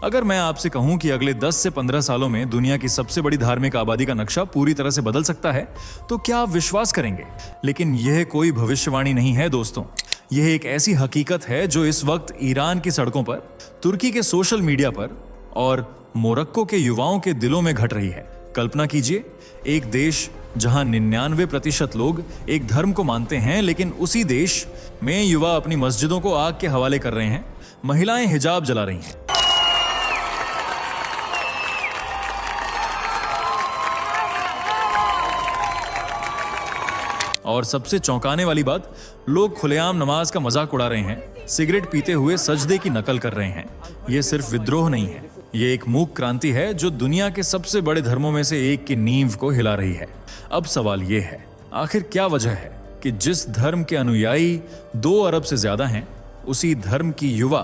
अगर मैं आपसे कहूं कि अगले 10 से 15 सालों में दुनिया की सबसे बड़ी धार्मिक आबादी का नक्शा पूरी तरह से बदल सकता है, तो क्या आप विश्वास करेंगे? लेकिन यह कोई भविष्यवाणी नहीं है दोस्तों, यह एक ऐसी हकीकत है जो इस वक्त ईरान की सड़कों पर, तुर्की के सोशल मीडिया पर और मोरक्को के युवाओं के दिलों में घट रही है। कल्पना कीजिए, एक देश जहां 99% लोग एक धर्म को मानते हैं, लेकिन उसी देश में युवा अपनी मस्जिदों को आग के हवाले कर रहे हैं, महिलाएं हिजाब जला रही हैं। और सबसे चौंकाने वाली बात, लोग खुलेआम नमाज का मजाक उड़ा रहे हैं, सिगरेट पीते हुए सजदे की नकल कर रहे हैं। यह सिर्फ विद्रोह नहीं है, यह एक मूक क्रांति है जो दुनिया के सबसे बड़े धर्मों में से एक की नींव को हिला रही है। अब सवाल यह है, आखिर क्या वजह है कि जिस धर्म के अनुयायी 2 अरब से ज्यादा हैं, उसी धर्म की युवा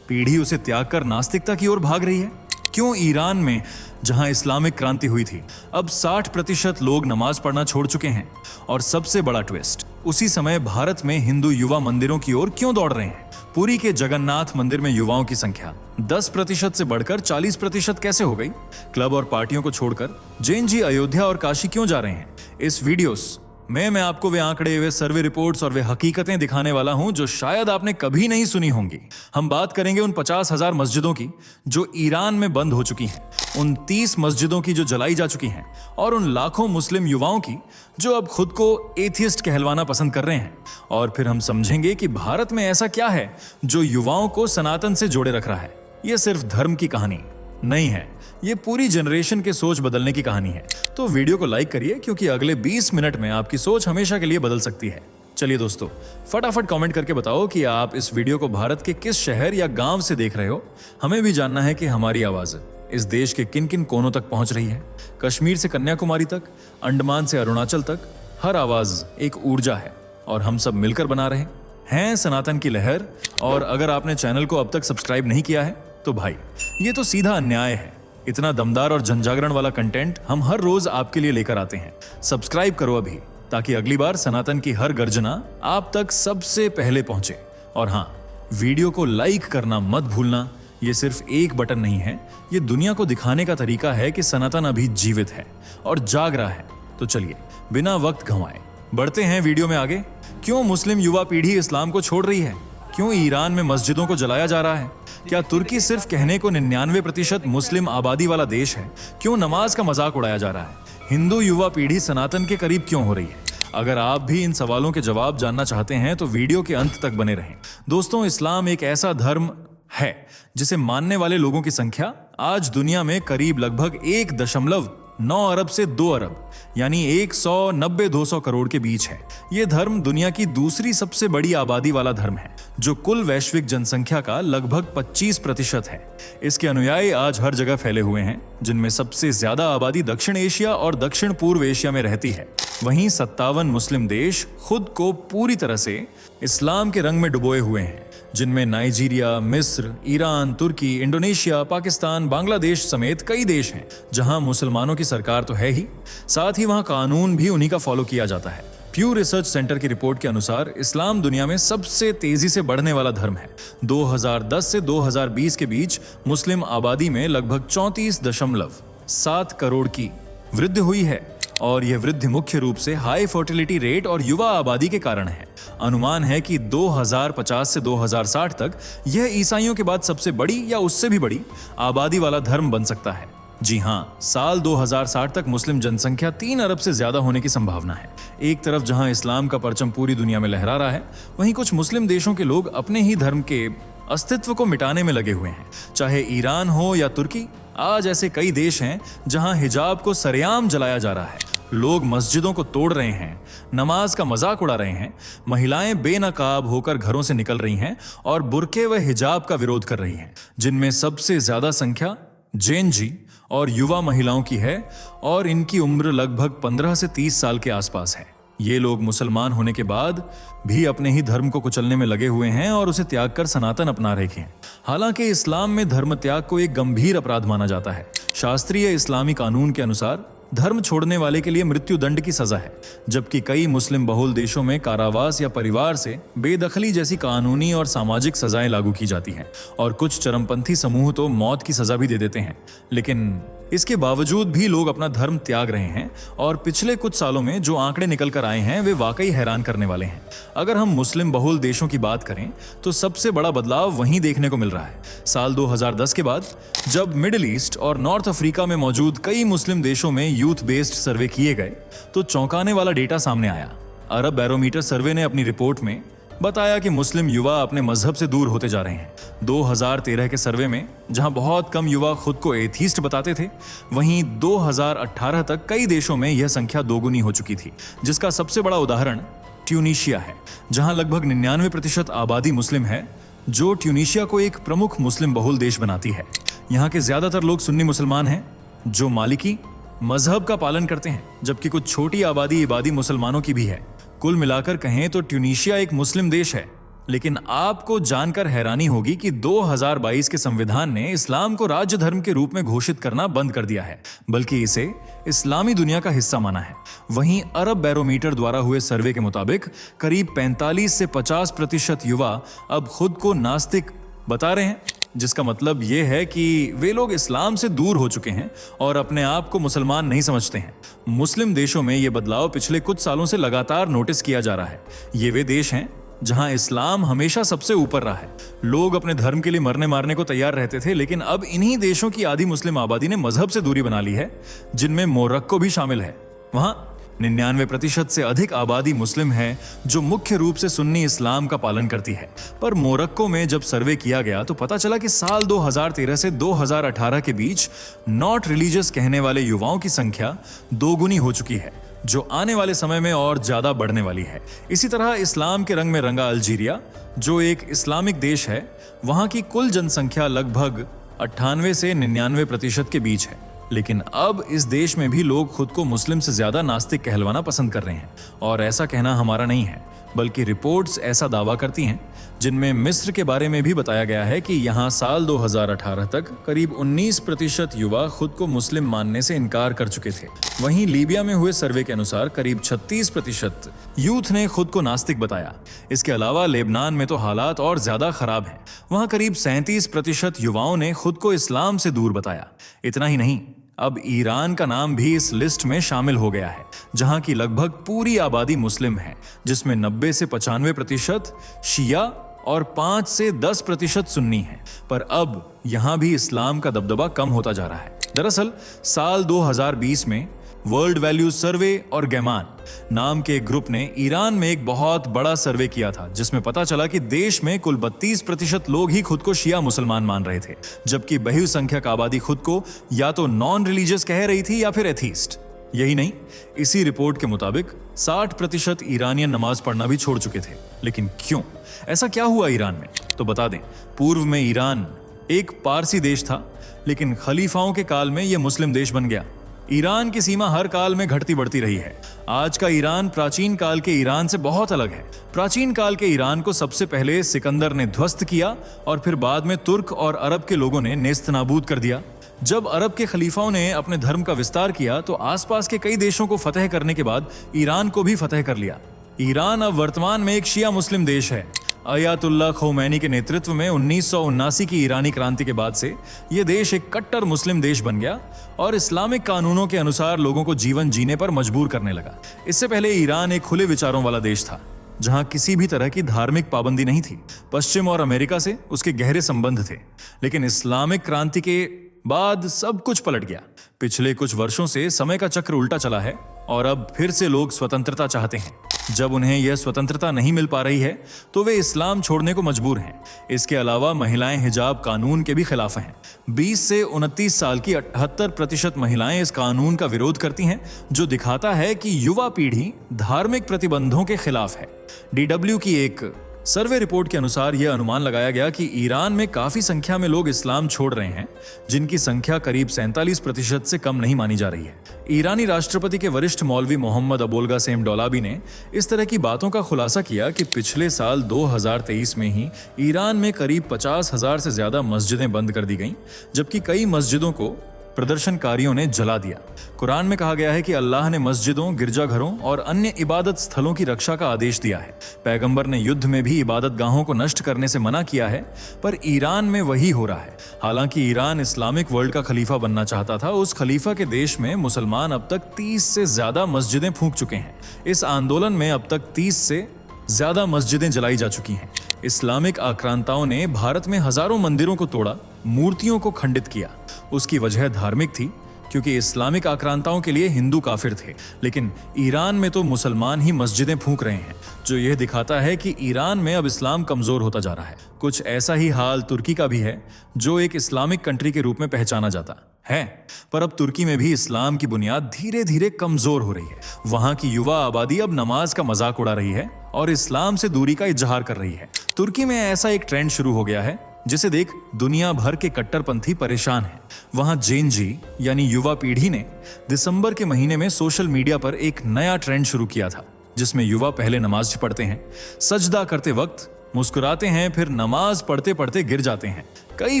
पीढ़ी उसे त्याग कर नास्तिकता की ओर भाग रही है? क्यों ईरान में, जहां इस्लामिक क्रांति हुई थी, अब 60% लोग नमाज पढ़ना छोड़ चुके हैं? और सबसे बड़ा ट्विस्ट, उसी समय भारत में हिंदू युवा मंदिरों की ओर क्यों दौड़ रहे हैं? पुरी के जगन्नाथ मंदिर में युवाओं की संख्या 10% से बढ़कर 40% कैसे हो गई? क्लब और पार्टियों को छोड़कर जैन जी अयोध्या और काशी क्यों जा रहे हैं? इस वीडियोस में मैं आपको वे आंकड़े, वे सर्वे रिपोर्ट्स और वे हकीकतें दिखाने वाला हूं जो शायद आपने कभी नहीं सुनी होंगी। हम बात करेंगे उन 50,000 मस्जिदों की जो ईरान में बंद हो चुकी हैं, उन 30 मस्जिदों की जो जलाई जा चुकी हैं, और उन लाखों मुस्लिम युवाओं की जो अब खुद को एथियस्ट कहलवाना पसंद कर रहे हैं। और फिर हम समझेंगे कि भारत में ऐसा क्या है जो युवाओं को सनातन से जोड़े रख रहा है। यह सिर्फ धर्म की कहानी नहीं है, ये पूरी जनरेशन के सोच बदलने की कहानी है। तो वीडियो को लाइक करिए, क्योंकि अगले 20 मिनट में आपकी सोच हमेशा के लिए बदल सकती है। चलिए दोस्तों, फटाफट कमेंट करके बताओ कि आप इस वीडियो को भारत के किस शहर या गांव से देख रहे हो। हमें भी जानना है कि हमारी आवाज इस देश के किन किन कोनों तक पहुंच रही है। कश्मीर से कन्याकुमारी तक, अंडमान से अरुणाचल तक, हर आवाज एक ऊर्जा है और हम सब मिलकर बना रहे हैं सनातन की लहर। और अगर आपने चैनल को अब तक सब्सक्राइब नहीं किया है तो भाई, ये तो सीधा अन्याय है। इतना दमदार और जनजागरण वाला कंटेंट हम हर रोज आपके लिए लेकर आते हैं। सब्सक्राइब करो अभी, ताकि अगली बार सनातन की हर गर्जना आप तक सबसे पहले पहुंचे। और हाँ, वीडियो को लाइक करना मत भूलना। ये सिर्फ एक बटन नहीं है, ये दुनिया को दिखाने का तरीका है कि सनातन अभी जीवित है और जाग रहा है। तो चलिए बिना वक्त गंवाए बढ़ते हैं वीडियो में आगे। क्यों मुस्लिम युवा पीढ़ी इस्लाम को छोड़ रही है? क्यों ईरान में मस्जिदों को जलाया जा रहा है? क्या तुर्की सिर्फ कहने को 99% मुस्लिम आबादी वाला देश है? क्यों नमाज का मजाक उड़ाया जा रहा है? हिंदू युवा पीढ़ी सनातन के करीब क्यों हो रही है? अगर आप भी इन सवालों के जवाब जानना चाहते हैं तो वीडियो के अंत तक बने रहें। दोस्तों, इस्लाम एक ऐसा धर्म है जिसे मानने वाले लोगों की संख्या आज दुनिया में करीब लगभग 1.9 अरब से 2 अरब, यानी 190-200 करोड़ के बीच है। यह धर्म दुनिया की दूसरी सबसे बड़ी आबादी वाला धर्म है, जो कुल वैश्विक जनसंख्या का लगभग 25% है। इसके अनुयायी आज हर जगह फैले हुए हैं, जिनमें सबसे ज्यादा आबादी दक्षिण एशिया और दक्षिण पूर्व एशिया में रहती है। वहीं 57 मुस्लिम देश खुद को पूरी तरह से इस्लाम के रंग में डुबोए हुए हैं, जिनमें नाइजीरिया, मिस्र, ईरान, तुर्की, इंडोनेशिया, पाकिस्तान, बांग्लादेश समेत कई देश हैं जहां मुसलमानों की सरकार तो है ही, साथ ही वहां कानून भी उन्हीं का फॉलो किया जाता है। प्यू रिसर्च सेंटर की रिपोर्ट के अनुसार इस्लाम दुनिया में सबसे तेजी से बढ़ने वाला धर्म है। 2010 से 2020 के बीच मुस्लिम आबादी में लगभग 34.7 करोड़ की वृद्धि हुई है, और यह वृद्धि मुख्य रूप से हाई फर्टिलिटी रेट और युवा आबादी के कारण है। अनुमान है कि 2050 से 2060 तक यह ईसाइयों के बाद सबसे बड़ी या उससे भी बड़ी आबादी वाला धर्म बन सकता है। जी हाँ, साल 2060 तक मुस्लिम जनसंख्या 3 अरब से ज्यादा होने की संभावना है। एक तरफ जहां इस्लाम का परचम पूरी दुनिया में लहरा रहा है, वहीं कुछ मुस्लिम देशों के लोग अपने ही धर्म के अस्तित्व को मिटाने में लगे हुए हैं। चाहे ईरान हो या तुर्की, आज ऐसे कई देश हैं जहां हिजाब को सरेआम जलाया जा रहा है। लोग मस्जिदों को तोड़ रहे हैं, नमाज का मजाक उड़ा रहे हैं, महिलाएं बेनकाब होकर घरों से निकल रही हैं और बुर्के व हिजाब का विरोध कर रही हैं, जिनमें सबसे ज्यादा संख्या जैन जी और युवा महिलाओं की है, और इनकी उम्र लगभग 15 से 30 साल के आसपास है। ये लोग मुसलमान होने के बाद भी अपने ही धर्म को कुचलने में लगे हुए हैं और उसे त्याग कर सनातन अपना रहे हैं। हालांकि इस्लाम में धर्म त्याग को एक गंभीर अपराध माना जाता है। शास्त्रीय इस्लामी कानून के अनुसार धर्म छोड़ने वाले के लिए मृत्यु दंड की सजा है, जबकि कई मुस्लिम बहुल देशों में कारावास या परिवार से बेदखली जैसी कानूनी और सामाजिक सजाएं लागू की जाती हैं और कुछ चरमपंथी समूह तो मौत की सजा भी दे देते हैं। लेकिन इसके बावजूद भी लोग अपना धर्म त्याग रहे हैं और पिछले कुछ सालों में जो आंकड़े निकल कर आए हैं वे वाकई हैरान करने वाले हैं। अगर हम मुस्लिम बहुल देशों की बात करें तो सबसे बड़ा बदलाव वहीं देखने को मिल रहा है। साल 2010 के बाद जब मिडिल ईस्ट और नॉर्थ अफ्रीका में मौजूद कई मुस्लिम देशों में यूथ बेस्ड सर्वे किए गए तो चौंकाने वाला डेटा सामने आया। अरब बैरोमीटर सर्वे ने अपनी रिपोर्ट में बताया कि मुस्लिम युवा अपने मजहब से दूर होते जा रहे हैं। 2013 के सर्वे में जहां बहुत कम युवा खुद को एथीस्ट बताते थे, वहीं 2018 तक कई देशों में यह संख्या दोगुनी हो चुकी थी, जिसका सबसे बड़ा उदाहरण ट्यूनीशिया है, जहां लगभग 99% आबादी मुस्लिम है, जो ट्यूनीशिया को एक प्रमुख मुस्लिम बहुल देश बनाती है। यहाँ के ज्यादातर लोग सुन्नी मुसलमान हैं जो मालिकी मजहब का पालन करते हैं, जबकि कुछ छोटी आबादी इबादी मुसलमानों की भी है। कुल मिलाकर कहें तो ट्यूनीशिया एक मुस्लिम देश है, लेकिन आपको जानकर हैरानी होगी कि 2022 के संविधान ने इस्लाम को राज्य धर्म के रूप में घोषित करना बंद कर दिया है, बल्कि इसे इस्लामी दुनिया का हिस्सा माना है। वहीं अरब बैरोमीटर द्वारा हुए सर्वे के मुताबिक करीब 45 से 50% युवा अब खुद को नास्तिक बता रहे हैं, जिसका मतलब यह है कि वे लोग इस्लाम से दूर हो चुके हैं और अपने आप को मुसलमान नहीं समझते हैं। मुस्लिम देशों में यह बदलाव पिछले कुछ सालों से लगातार नोटिस किया जा रहा है। ये वे देश हैं जहां इस्लाम हमेशा सबसे ऊपर रहा है। लोग अपने धर्म के लिए मरने मारने को तैयार रहते थे, लेकिन अब इन्हीं देशों की आधी मुस्लिम आबादी ने मजहब से दूरी बना ली है, जिनमें मोरक्को भी शामिल है। वहां 99% से अधिक आबादी मुस्लिम है जो मुख्य रूप से सुन्नी इस्लाम का पालन करती है। पर मोरक्को में जब सर्वे किया गया तो पता चला कि साल 2013 से 2018 के बीच नॉट रिलीजियस कहने वाले युवाओं की संख्या दोगुनी हो चुकी है, जो आने वाले समय में और ज्यादा बढ़ने वाली है। इसी तरह इस्लाम के रंग में रंगा अल्जीरिया, जो एक इस्लामिक देश है, वहां की कुल जनसंख्या लगभग 98 से 99% के बीच है, लेकिन अब इस देश में भी लोग खुद को मुस्लिम से ज्यादा नास्तिक कहलवाना पसंद कर रहे हैं। और ऐसा कहना हमारा नहीं है, बल्कि रिपोर्ट्स ऐसा दावा करती हैं, जिनमें मिस्र के बारे में भी बताया गया है कि यहाँ साल 2018 तक करीब 19% युवा खुद को मुस्लिम मानने से इनकार कर चुके थे। वहीं लीबिया में हुए सर्वे के अनुसार करीब 36% यूथ ने खुद को नास्तिक बताया। इसके अलावा लेबनान में तो हालात और ज्यादा खराब हैं। वहाँ करीब 37% युवाओं ने खुद को इस्लाम से दूर बताया। इतना ही नहीं, अब ईरान का नाम भी इस लिस्ट में शामिल हो गया है, जहां की लगभग पूरी आबादी मुस्लिम है, जिसमें 90 से 95% शिया और 5 से 10% सुन्नी है। पर अब यहां भी इस्लाम का दबदबा कम होता जा रहा है। दरअसल साल 2020 में वर्ल्ड वैल्यू सर्वे और गैमान नाम के एक ग्रुप ने ईरान में एक बहुत बड़ा सर्वे किया था, जिसमें पता चला कि देश में कुल 32% लोग ही खुद को शिया मुसलमान मान रहे थे, जबकि बहुसंख्यक आबादी खुद को या तो नॉन रिलीजियस कह रही थी या फिर एथीस्ट। यही नहीं, इसी रिपोर्ट के मुताबिक 60% ईरानियन नमाज पढ़ना भी छोड़ चुके थे। लेकिन क्यों? ऐसा क्या हुआ ईरान में? तो बता दें, पूर्व में ईरान एक पारसी देश था, लेकिन खलीफाओं के काल में यह मुस्लिम देश बन गया। ईरान की सीमा हर काल में घटती बढ़ती रही है। आज का ईरान प्राचीन काल के ईरान से बहुत अलग है। प्राचीन काल के ईरान को सबसे पहले सिकंदर ने ध्वस्त किया और फिर बाद में तुर्क और अरब के लोगों ने नेस्तनाबूद कर दिया। जब अरब के खलीफाओं ने अपने धर्म का विस्तार किया तो आसपास के कई देशों को फतह करने के बाद ईरान को भी फतह कर लिया। ईरान अब वर्तमान में एक शिया मुस्लिम देश है। अयातुल्लाह खौमैनी के नेतृत्व में 1979 की ईरानी क्रांति के बाद से यह देश एक कट्टर मुस्लिम देश बन गया और इस्लामिक कानूनों के अनुसार लोगों को जीवन जीने पर मजबूर करने लगा। इससे पहले ईरान एक खुले विचारों वाला देश था, जहां किसी भी तरह की धार्मिक पाबंदी नहीं थी। पश्चिम और अमेरिका से उसके गहरे संबंध थे, लेकिन इस्लामिक क्रांति के बाद सब कुछ पलट गया। पिछले कुछ वर्षों से समय का चक्र उल्टा चला है और अब फिर से लोग स्वतंत्रता चाहते हैं। जब उन्हें यह स्वतंत्रता नहीं मिल पा रही है तो वे इस्लाम छोड़ने को मजबूर हैं। इसके अलावा महिलाएं हिजाब कानून के भी खिलाफ हैं। 20 से 29 साल की 78% महिलाएं इस कानून का विरोध करती हैं, जो दिखाता है कि युवा पीढ़ी धार्मिक प्रतिबंधों के खिलाफ है। DW की एक सर्वे रिपोर्ट के अनुसार यह अनुमान लगाया गया कि ईरान में काफी संख्या में लोग इस्लाम छोड़ रहे हैं, जिनकी संख्या करीब 47% से कम नहीं मानी जा रही है। ईरानी राष्ट्रपति के वरिष्ठ मौलवी मोहम्मद अबोल्गासेम डोलाबी ने इस तरह की बातों का खुलासा किया कि पिछले साल 2023 में ही ईरान में करीब 50,000 से ज्यादा मस्जिदें बंद कर दी गईं, जबकि कई मस्जिदों को प्रदर्शनकारियों ने जला दिया। कुरान में कहा गया है कि अल्लाह ने मस्जिदों, गिरजाघरों और अन्य इबादत स्थलों की रक्षा का आदेश दिया है। पैगंबर ने युद्ध में भी इबादत गाहों को नष्ट करने से मना किया है, पर ईरान में वही हो रहा है। हालांकि ईरान इस्लामिक वर्ल्ड का खलीफा बनना चाहता था, उस खलीफा के देश में मुसलमान अब तक 30 से ज्यादा मस्जिदें फूंक चुके हैं। इस आंदोलन में अब तक 30 से ज्यादा मस्जिदें जलाई जा चुकी हैं। इस्लामिक आक्रांताओं ने भारत में हजारों मंदिरों को तोड़ा, मूर्तियों को खंडित किया। उसकी वजह धार्मिक थी, क्योंकि इस्लामिक आक्रांताओं के लिए हिंदू काफिर थे, लेकिन ईरान में तो मुसलमान ही मस्जिदें फूंक रहे हैं, जो यह दिखाता है कि ईरान में अब इस्लाम कमजोर होता जा रहा है। कुछ ऐसा ही हाल तुर्की का भी है, जो एक इस्लामिक कंट्री के रूप में पहचाना जाता है, पर अब तुर्की में भी इस्लाम की बुनियाद धीरे धीरे कमजोर हो रही है। वहां की युवा आबादी अब नमाज का मजाक उड़ा रही है और इस्लाम से दूरी का इजहार कर रही है। तुर्की में ऐसा एक ट्रेंड शुरू हो गया है जिसे देख दुनिया भर के कट्टरपंथी परेशान हैं। वहां जेनजी यानी युवा पीढ़ी ने दिसंबर के महीने में सोशल मीडिया पर एक नया ट्रेंड शुरू किया था, जिसमें युवा पहले नमाज पढ़ते हैं, सजदा करते वक्त मुस्कुराते हैं, फिर नमाज पढ़ते पढ़ते गिर जाते हैं। कई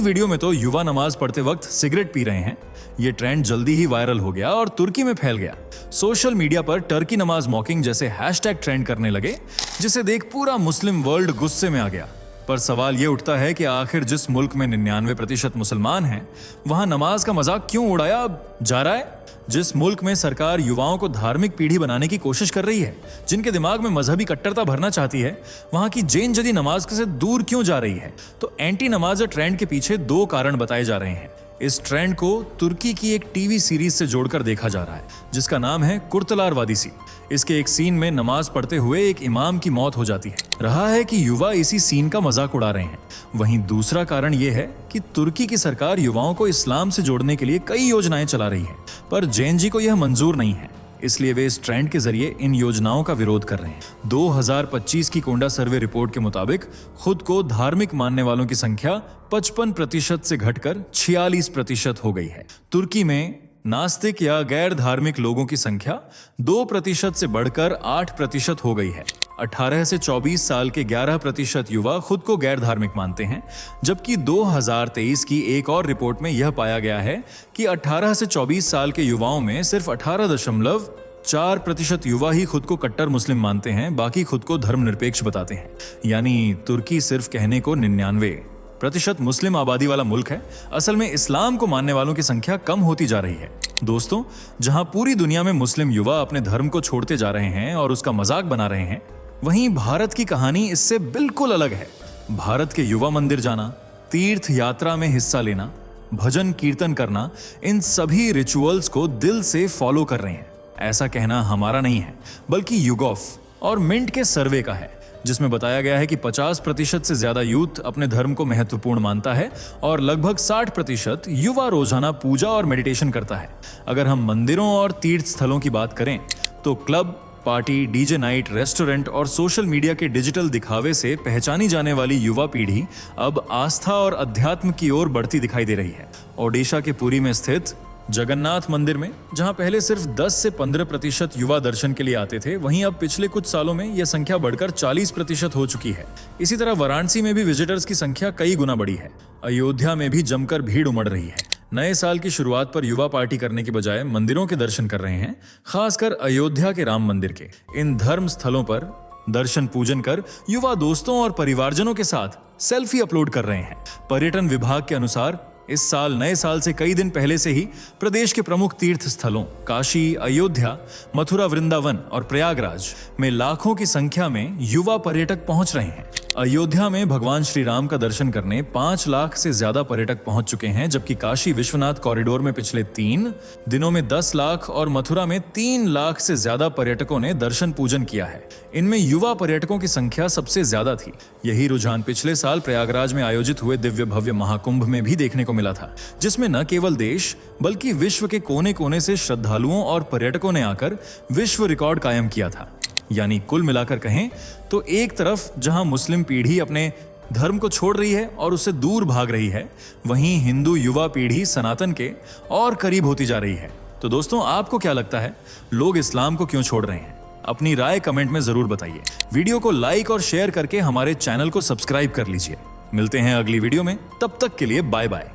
वीडियो में तो युवा नमाज पढ़ते वक्त सिगरेट पी रहे हैं। ये ट्रेंड जल्दी ही वायरल हो गया और तुर्की में फैल गया। सोशल मीडिया पर टर्की नमाज मॉकिंग जैसे हैशटैग ट्रेंड करने लगे, जिसे देख पूरा मुस्लिम वर्ल्ड गुस्से में आ गया। पर सवाल ये उठता है कि आखिर जिस मुल्क में 99% मुसलमान हैं, वहां नमाज का मजाक क्यों उड़ाया जा रहा है? जिस मुल्क में सरकार युवाओं को धार्मिक पीढ़ी बनाने की कोशिश कर रही है, जिनके दिमाग में मजहबी कट्टरता भरना चाहती है, वहां की जैन जदी नमाज से दूर क्यों जा रही है? तो एंटी नमाज ट्रेंड के पीछे 2 कारण बताए जा रहे हैं। इस ट्रेंड को तुर्की की एक टीवी सीरीज से जोड़कर देखा जा रहा है, जिसका नाम है कुर्तलार वादिसी। इसके एक सीन में नमाज पढ़ते हुए एक इमाम की मौत हो जाती है। रहा है कि युवा इसी सीन का मजाक उड़ा रहे हैं। वहीं दूसरा कारण यह है कि तुर्की की सरकार युवाओं को इस्लाम से जोड़ने के लिए कई योजनाएं चला रही है, पर जैन जी को यह मंजूर नहीं है, इसलिए वे इस ट्रेंड के जरिए इन योजनाओं का विरोध कर रहे हैं। 2025 की कोंडा सर्वे रिपोर्ट के मुताबिक खुद को धार्मिक मानने वालों की संख्या 55% से घटकर 46% हो गई है। तुर्की में नास्तिक या गैर धार्मिक लोगों की संख्या 2% से बढ़कर 8% हो गई है। 18 से 24 साल के 11% युवा खुद को गैर धार्मिक मानते हैं, जबकि 2023 की एक और रिपोर्ट में यह पाया गया है कि 18 से 24 साल के युवाओं में सिर्फ 18.4% युवा ही खुद को कट्टर मुस्लिम मानते हैं, बाकी खुद को धर्मनिरपेक्ष बताते हैं। यानी तुर्की सिर्फ कहने को 99% मुस्लिम आबादी वाला मुल्क है, असल में इस्लाम को मानने वालों की संख्या कम होती जा रही है। दोस्तों, जहां पूरी दुनिया में मुस्लिम युवा अपने धर्म को छोड़ते जा रहे हैं और उसका मजाक बना रहे हैं, वहीं भारत की कहानी इससे बिल्कुल अलग है। भारत के युवा मंदिर जाना, तीर्थ यात्रा में हिस्सा लेना, भजन कीर्तन करना, इन सभी रिचुअल्स को दिल से फॉलो कर रहे हैं। ऐसा कहना हमारा नहीं है, बल्कि यूगॉफ और मिंट के सर्वे का है, जिसमें बताया गया है कि 50% से ज्यादा यूथ अपने धर्म को महत्वपूर्ण मानता है और लगभग 60% युवा रोजाना पूजा और मेडिटेशन करता है। अगर हम मंदिरों और तीर्थ स्थलों की बात करें तो club, party, DJ night, restaurant और सोशल मीडिया के डिजिटल दिखावे से पहचानी जाने वाली युवा पीढ़ी अब आस्था और अध्यात्म की ओर बढ़ती दिखाई दे रही है। ओडिशा के पुरी में स्थित जगन्नाथ मंदिर में, जहां पहले सिर्फ 10 से 15% युवा दर्शन के लिए आते थे, वहीं अब पिछले कुछ सालों में यह संख्या बढ़कर 40% हो चुकी है। इसी तरह वाराणसी में भी विजिटर्स की संख्या कई गुना बढ़ी है। अयोध्या में भी जमकर भीड़ उमड़ रही है। नए साल की शुरुआत पर युवा पार्टी करने की बजाय मंदिरों के दर्शन कर रहे हैं, खासकर अयोध्या के राम मंदिर के। इन धर्म स्थलों पर दर्शन पूजन कर युवा दोस्तों और परिवारजनों के साथ सेल्फी अपलोड कर रहे हैं। पर्यटन विभाग के अनुसार इस साल नए साल से कई दिन पहले से ही प्रदेश के प्रमुख तीर्थ स्थलों काशी, अयोध्या, मथुरा, वृंदावन और प्रयागराज में लाखों की संख्या में युवा पर्यटक पहुंच रहे हैं। अयोध्या में भगवान श्री राम का दर्शन करने 5 लाख से ज्यादा पर्यटक पहुंच चुके हैं, जबकि काशी विश्वनाथ कॉरिडोर में पिछले 3 दिनों में 10 लाख और मथुरा में 3 लाख से ज्यादा पर्यटकों ने दर्शन पूजन किया है। इनमें युवा पर्यटकों की संख्या सबसे ज्यादा थी। यही रुझान पिछले साल प्रयागराज में आयोजित हुए दिव्य भव्य महाकुंभ में भी देखने को मिला था, जिसमें न केवल देश बल्कि विश्व के कोने कोने से श्रद्धालुओं और पर्यटकों ने आकर विश्व रिकॉर्ड कायम किया था। यानी कुल मिलाकर कहें तो एक तरफ जहां मुस्लिम पीढ़ी अपने धर्म को छोड़ रही है और उससे दूर भाग रही है, वहीं हिंदू युवा पीढ़ी सनातन के और करीब होती जा रही है। तो दोस्तों, आपको क्या लगता है, लोग इस्लाम को क्यों छोड़ रहे हैं? अपनी राय कमेंट में जरूर बताइए। वीडियो को लाइक और शेयर करके हमारे चैनल को सब्सक्राइब कर लीजिए। मिलते हैं अगली वीडियो में, तब तक के लिए बाय बाय।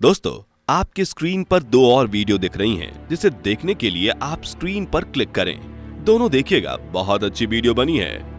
दोस्तों, आपके स्क्रीन पर 2 और वीडियो दिख रही हैं, जिसे देखने के लिए आप स्क्रीन पर क्लिक करें। दोनों देखिएगा, बहुत अच्छी वीडियो बनी है।